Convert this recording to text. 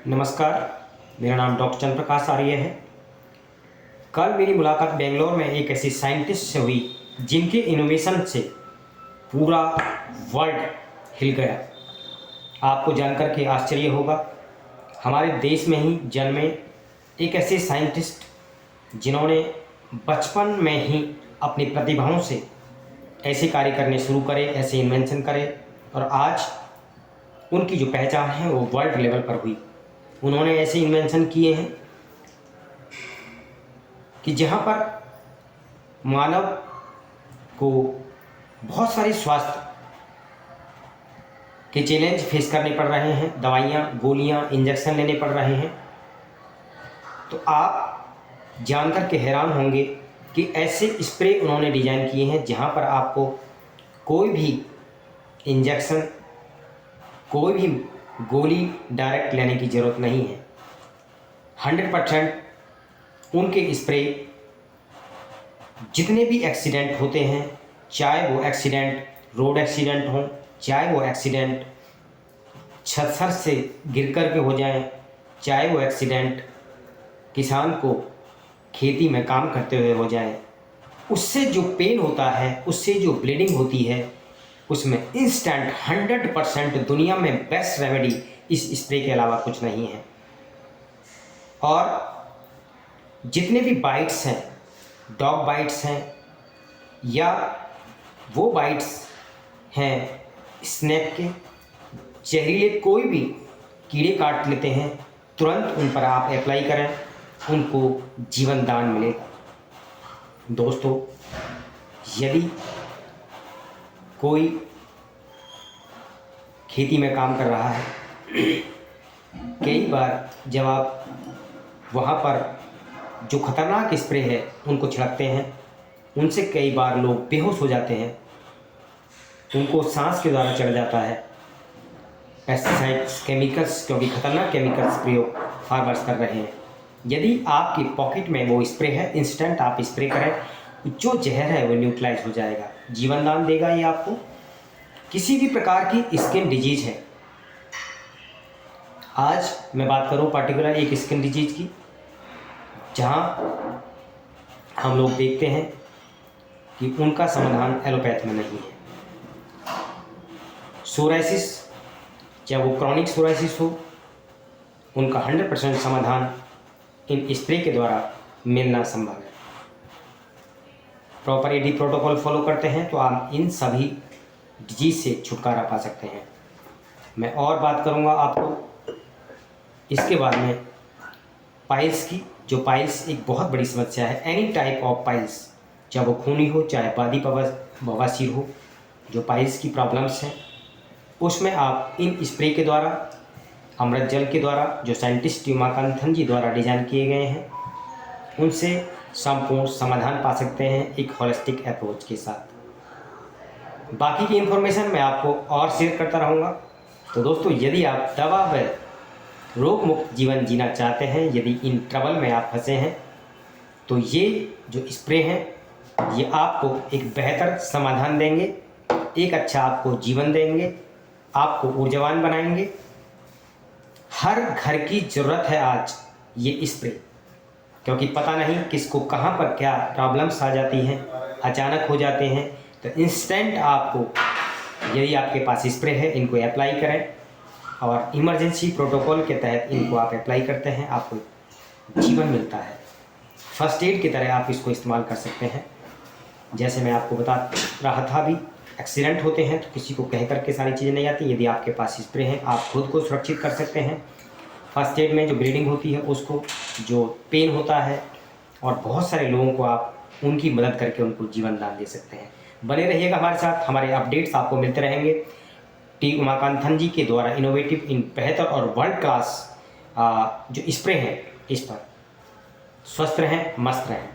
नमस्कार, मेरा नाम डॉक्टर चंद्र प्रकाश आर्य है। कल मेरी मुलाकात बेंगलोर में एक ऐसी साइंटिस्ट से हुई जिनके इनोवेशन से पूरा वर्ल्ड हिल गया। आपको जानकर के आश्चर्य होगा, हमारे देश में ही जन्मे एक ऐसे साइंटिस्ट जिन्होंने बचपन में ही अपनी प्रतिभाओं से ऐसे कार्य करने शुरू करे, ऐसे इन्वेंशन करे और आज उनकी जो पहचान है वो वर्ल्ड लेवल पर हुई। उन्होंने ऐसे इन्वेंशन किए हैं कि जहाँ पर मानव को बहुत सारे स्वास्थ्य के चैलेंज फेस करने पड़ रहे हैं, दवाइयाँ, गोलियाँ, इंजेक्शन लेने पड़ रहे हैं। तो आप जानकर के हैरान होंगे कि ऐसे स्प्रे उन्होंने डिज़ाइन किए हैं जहाँ पर आपको कोई भी इंजेक्शन, कोई भी गोली डायरेक्ट लेने की ज़रूरत नहीं है। 100% उनके स्प्रे जितने भी एक्सीडेंट होते हैं, चाहे वो एक्सीडेंट रोड एक्सीडेंट हो, चाहे वो एक्सीडेंट छत से गिर कर के हो जाए, चाहे वो एक्सीडेंट किसान को खेती में काम करते हुए हो जाए, उससे जो पेन होता है, उससे जो ब्लीडिंग होती है, उसमें इंस्टेंट 100% दुनिया में बेस्ट रेमेडी इस स्प्रे के अलावा कुछ नहीं है। और जितने भी बाइट्स हैं, डॉग बाइट्स हैं या वो बाइट्स हैं स्नेक के, जहरीले कोई भी कीड़े काट लेते हैं, तुरंत उन पर आप अप्लाई करें, उनको जीवन दान मिलेगा। दोस्तों, यदि कोई खेती में काम कर रहा है, कई बार जब आप वहाँ पर जो खतरनाक स्प्रे है उनको छिड़कते हैं, उनसे कई बार लोग बेहोश हो जाते हैं, उनको सांस के द्वारा चढ़ जाता है। पेस्टिसाइड्स, केमिकल्स, क्योंकि खतरनाक केमिकल्स प्रयोग फार्मर्स कर रहे हैं। यदि आपकी पॉकेट में वो स्प्रे है, इंस्टेंट आप स्प्रे करें, जो जहर है वो न्यूट्रलाइज हो जाएगा, जीवन दान देगा ये आपको। किसी भी प्रकार की स्किन डिजीज है, आज मैं बात करूं पर्टिकुलर एक स्किन डिजीज की, जहां हम लोग देखते हैं कि उनका समाधान एलोपैथ में नहीं है। सोराइसिस, चाहे वो क्रॉनिक सोराइसिस हो, उनका 100% समाधान इन स्प्रे के द्वारा मिलना संभव है। प्रॉपर यदि प्रोटोकॉल फॉलो करते हैं तो आप इन सभी डिजीज से छुटकारा पा सकते हैं। मैं और बात करूंगा आपको इसके बाद में पाइल्स की, जो पाइल्स एक बहुत बड़ी समस्या है। एनी टाइप ऑफ पाइल्स, चाहे वो खूनी हो, चाहे बादी बवासीर हो, जो पाइल्स की प्रॉब्लम्स हैं, उसमें आप इन स्प्रे के द्वारा, अमृत जल के द्वारा, जो साइंटिस्ट उमाकांतन जी द्वारा डिज़ाइन किए गए हैं, उनसे संपूर्ण समाधान पा सकते हैं एक होलिस्टिक अप्रोच के साथ। बाकी की इन्फॉर्मेशन मैं आपको और शेयर करता रहूँगा। तो दोस्तों, यदि आप दवा व रोग मुक्त जीवन जीना चाहते हैं, यदि इन ट्रबल में आप फंसे हैं, तो ये जो स्प्रे हैं ये आपको एक बेहतर समाधान देंगे, एक अच्छा आपको जीवन देंगे, आपको ऊर्जावान बनाएंगे। हर घर की ज़रूरत है आज ये स्प्रे, क्योंकि पता नहीं किसको कहाँ पर क्या प्रॉब्लम्स आ जाती हैं, अचानक हो जाते हैं। तो इंस्टेंट आपको, यदि आपके पास स्प्रे है, इनको अप्लाई करें और इमरजेंसी प्रोटोकॉल के तहत इनको आप अप्लाई करते हैं, आपको जीवन मिलता है। फर्स्ट एड की तरह आप इसको इस्तेमाल कर सकते हैं। जैसे मैं आपको बता रहा था भी, एक्सीडेंट होते हैं तो किसी को कह करके सारी चीज़ें नहीं आती। यदि आपके पास स्प्रे हैं, आप खुद को सुरक्षित कर सकते हैं। फर्स्ट एड में जो ब्लीडिंग होती है उसको, जो पेन होता है, और बहुत सारे लोगों को आप उनकी मदद करके उनको जीवन दान दे सकते हैं। बने रहिएगा हमारे साथ, हमारे अपडेट्स आपको मिलते रहेंगे। टी उमाकांतन जी के द्वारा इनोवेटिव, इन बेहतर और वर्ल्ड क्लास जो स्प्रे हैं, इस पर स्वस्थ रहें, मस्त रहें।